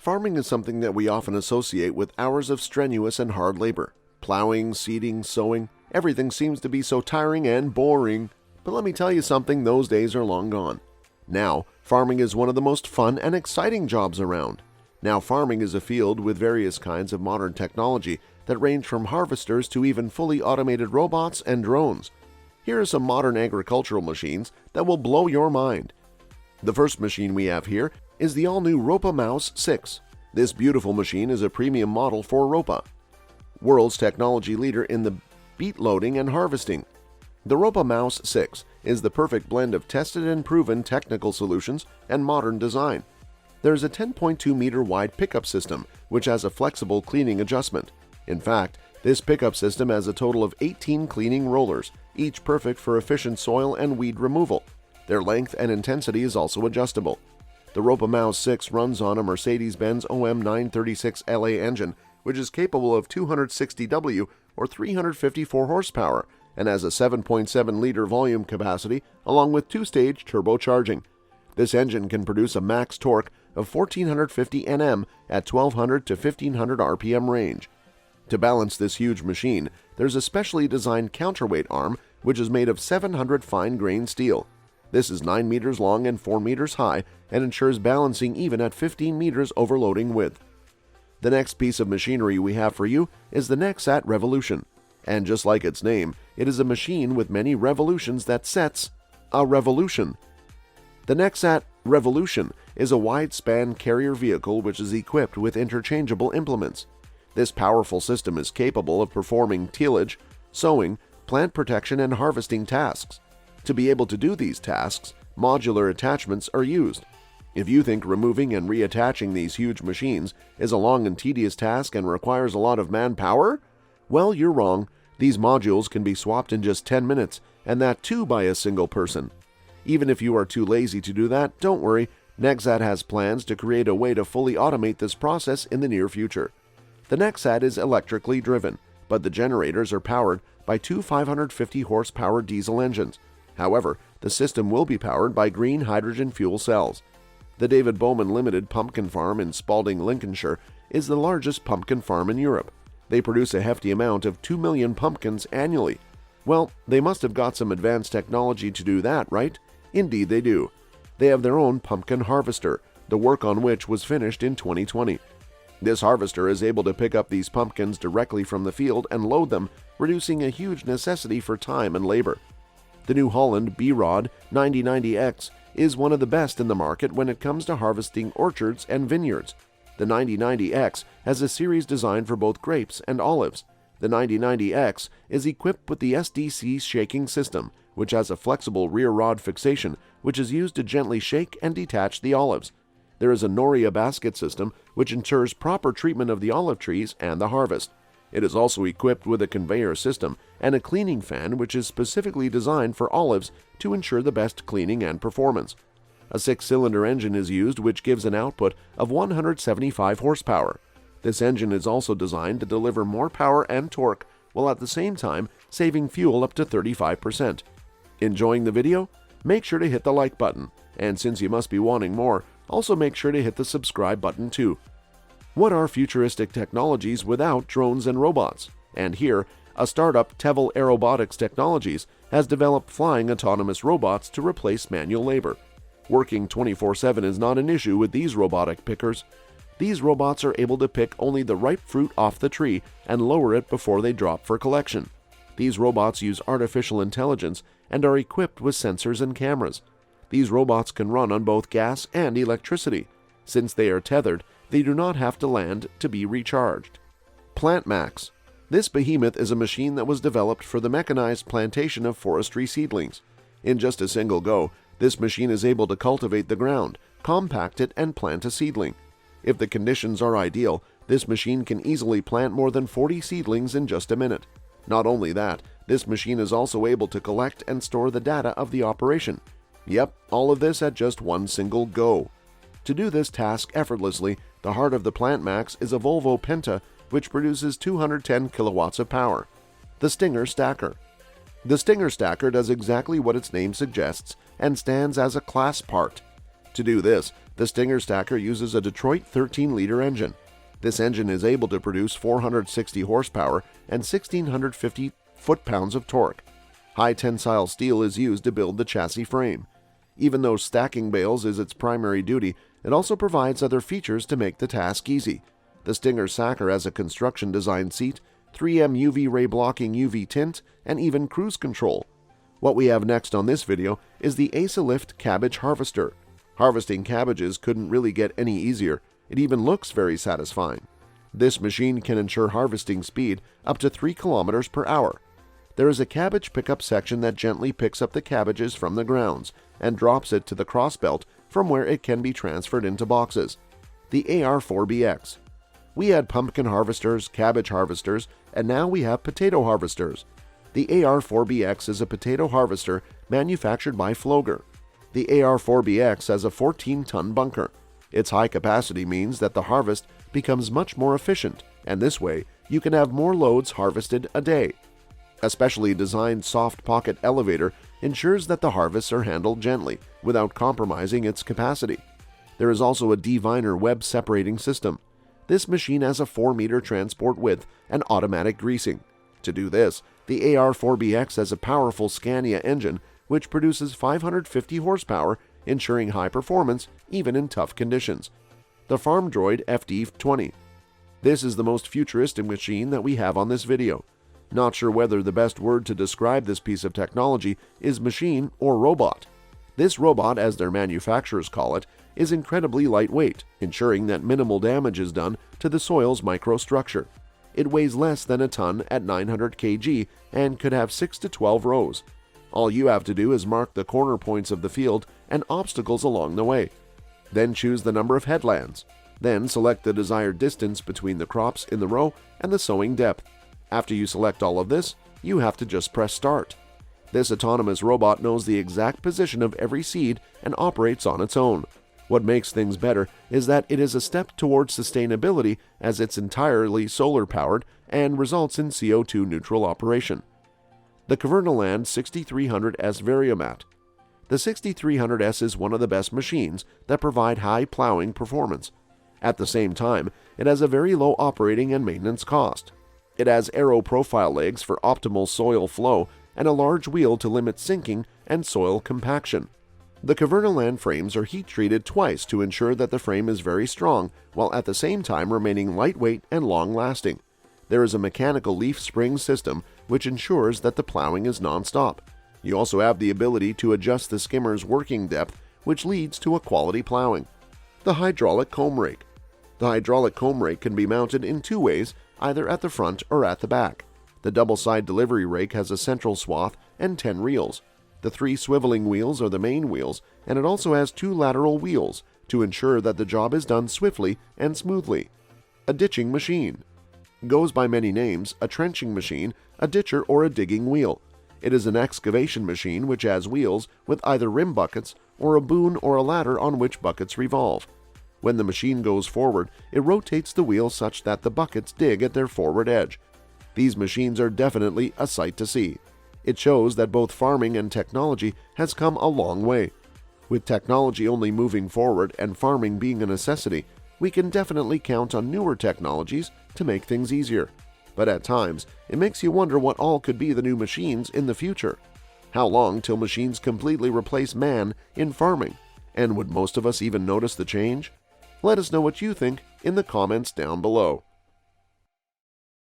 Farming is something that we often associate with hours of strenuous and hard labor. Plowing, seeding, sowing, everything seems to be so tiring and boring. But let me tell you something, those days are long gone. Now, farming is one of the most fun and exciting jobs around. Now, farming is a field with various kinds of modern technology that range from harvesters to even fully automated robots and drones. Here are some modern agricultural machines that will blow your mind. The first machine we have here is the all-new Ropa Mouse 6. This beautiful machine is a premium model for Ropa, world's technology leader in the beet loading and harvesting. The Ropa Mouse 6 is the perfect blend of tested and proven technical solutions and modern design. There is a 10.2 meter wide pickup system, which has a flexible cleaning adjustment. In fact, this pickup system has a total of 18 cleaning rollers, each perfect for efficient soil and weed removal. Their length and intensity is also adjustable. The Ropa Mouse 6 runs on a Mercedes-Benz OM 936 LA engine, which is capable of 260 W or 354 horsepower and has a 7.7-liter volume capacity along with two-stage turbocharging. This engine can produce a max torque of 1450 Nm at 1200 to 1500 RPM range. To balance this huge machine, there's a specially designed counterweight arm which is made of 700 fine-grained steel. This is 9 meters long and 4 meters high and ensures balancing even at 15 meters overloading width. The next piece of machinery we have for you is the Nexat Revolution. And just like its name, it is a machine with many revolutions that sets a revolution. The Nexat Revolution is a wide-span carrier vehicle which is equipped with interchangeable implements. This powerful system is capable of performing tillage, sowing, plant protection, and harvesting tasks. To be able to do these tasks, modular attachments are used. If you think removing and reattaching these huge machines is a long and tedious task and requires a lot of manpower, well, you're wrong. These modules can be swapped in just 10 minutes, and that too by a single person. Even if you are too lazy to do that, don't worry, Nexat has plans to create a way to fully automate this process in the near future. The Nexat is electrically driven, but the generators are powered by two 550 horsepower diesel engines. However, the system will be powered by green hydrogen fuel cells. The David Bowman Limited Pumpkin Farm in Spalding, Lincolnshire is the largest pumpkin farm in Europe. They produce a hefty amount of 2 million pumpkins annually. Well, they must have got some advanced technology to do that, right? Indeed they do. They have their own pumpkin harvester, the work on which was finished in 2020. This harvester is able to pick up these pumpkins directly from the field and load them, reducing a huge necessity for time and labor. The New Holland B-Rod 9090X is one of the best in the market when it comes to harvesting orchards and vineyards. The 9090X has a series designed for both grapes and olives. The 9090X is equipped with the SDC shaking system, which has a flexible rear rod fixation which is used to gently shake and detach the olives. There is a Noria basket system which ensures proper treatment of the olive trees and the harvest. It is also equipped with a conveyor system and a cleaning fan which is specifically designed for olives to ensure the best cleaning and performance. A 6-cylinder engine is used which gives an output of 175 horsepower. This engine is also designed to deliver more power and torque while at the same time saving fuel up to 35%. Enjoying the video? Make sure to hit the like button, and since you must be wanting more, also make sure to hit the subscribe button too. What are futuristic technologies without drones and robots? And here, a startup, Tevel Aerobotics Technologies, has developed flying autonomous robots to replace manual labor. Working 24/7 is not an issue with these robotic pickers. These robots are able to pick only the ripe fruit off the tree and lower it before they drop for collection. These robots use artificial intelligence and are equipped with sensors and cameras. These robots can run on both gas and electricity. Since they are tethered, they do not have to land to be recharged. PlantMax. This behemoth is a machine that was developed for the mechanized plantation of forestry seedlings. In just a single go, this machine is able to cultivate the ground, compact it, and plant a seedling. If the conditions are ideal, this machine can easily plant more than 40 seedlings in just a minute. Not only that, this machine is also able to collect and store the data of the operation. Yep, all of this at just one single go. To do this task effortlessly, the heart of the PlantMax is a Volvo Penta, which produces 210 kilowatts of power. The Stinger Stacker. The Stinger Stacker does exactly what its name suggests and stands as a class part. To do this, The Stinger stacker uses a Detroit 13-liter engine. This engine is able to produce 460 horsepower and 1,650 foot-pounds of torque. High-tensile steel is used to build the chassis frame. Even though stacking bales is its primary duty, it also provides other features to make the task easy. The Stinger stacker has a construction-designed seat, 3M UV ray blocking UV tint, and even cruise control. What we have next on this video is the AceLift cabbage harvester. Harvesting cabbages couldn't really get any easier. It even looks very satisfying. This machine can ensure harvesting speed up to 3 kilometers per hour. There is a cabbage pickup section that gently picks up the cabbages from the grounds and drops it to the crossbelt from where it can be transferred into boxes. The AR4BX. We had pumpkin harvesters, cabbage harvesters, and now we have potato harvesters. The AR4BX is a potato harvester manufactured by Floger. The AR4BX has a 14-ton bunker. Its high capacity means that the harvest becomes much more efficient, and this way you can have more loads harvested a day. A specially designed soft pocket elevator ensures that the harvests are handled gently without compromising its capacity. There is also a D-Viner web separating system. This machine has a 4-meter transport width and automatic greasing. To do this, the AR4BX has a powerful Scania engine which produces 550 horsepower, ensuring high performance even in tough conditions. The Farm Droid FD20. This is the most futuristic machine that we have on this video. Not sure whether the best word to describe this piece of technology is machine or robot. This robot, as their manufacturers call it, is incredibly lightweight, ensuring that minimal damage is done to the soil's microstructure. It weighs less than a ton at 900 kg and could have 6 to 12 rows. All you have to do is mark the corner points of the field and obstacles along the way. Then choose the number of headlands. Then select the desired distance between the crops in the row and the sowing depth. After you select all of this, you have to just press start. This autonomous robot knows the exact position of every seed and operates on its own. What makes things better is that it is a step towards sustainability as it's entirely solar-powered and results in CO2 neutral operation. The Kverneland 6300S Variomat. The 6300S is one of the best machines that provide high plowing performance. At the same time, it has a very low operating and maintenance cost. It has aero profile legs for optimal soil flow and a large wheel to limit sinking and soil compaction. The Kverneland frames are heat-treated twice to ensure that the frame is very strong while at the same time remaining lightweight and long-lasting. There is a mechanical leaf spring system which ensures that the plowing is non-stop. You also have the ability to adjust the skimmer's working depth, which leads to a quality plowing. The hydraulic comb rake. The hydraulic comb rake can be mounted in 2 ways, either at the front or at the back. The double-side delivery rake has a central swath and 10 reels. The 3 swiveling wheels are the main wheels, and it also has 2 lateral wheels to ensure that the job is done swiftly and smoothly. A ditching machine. Goes by many names: a trenching machine, a ditcher, or a digging wheel. It is an excavation machine which has wheels with either rim buckets or a boom or a ladder on which buckets revolve. When the machine goes forward, it rotates the wheel such that the buckets dig at their forward edge. These machines are definitely a sight to see. It shows that both farming and technology has come a long way. With technology only moving forward and farming being a necessity, we can definitely count on newer technologies to make things easier. But at times, it makes you wonder what all could be the new machines in the future. How long till machines completely replace man in farming? And would most of us even notice the change? Let us know what you think in the comments down below.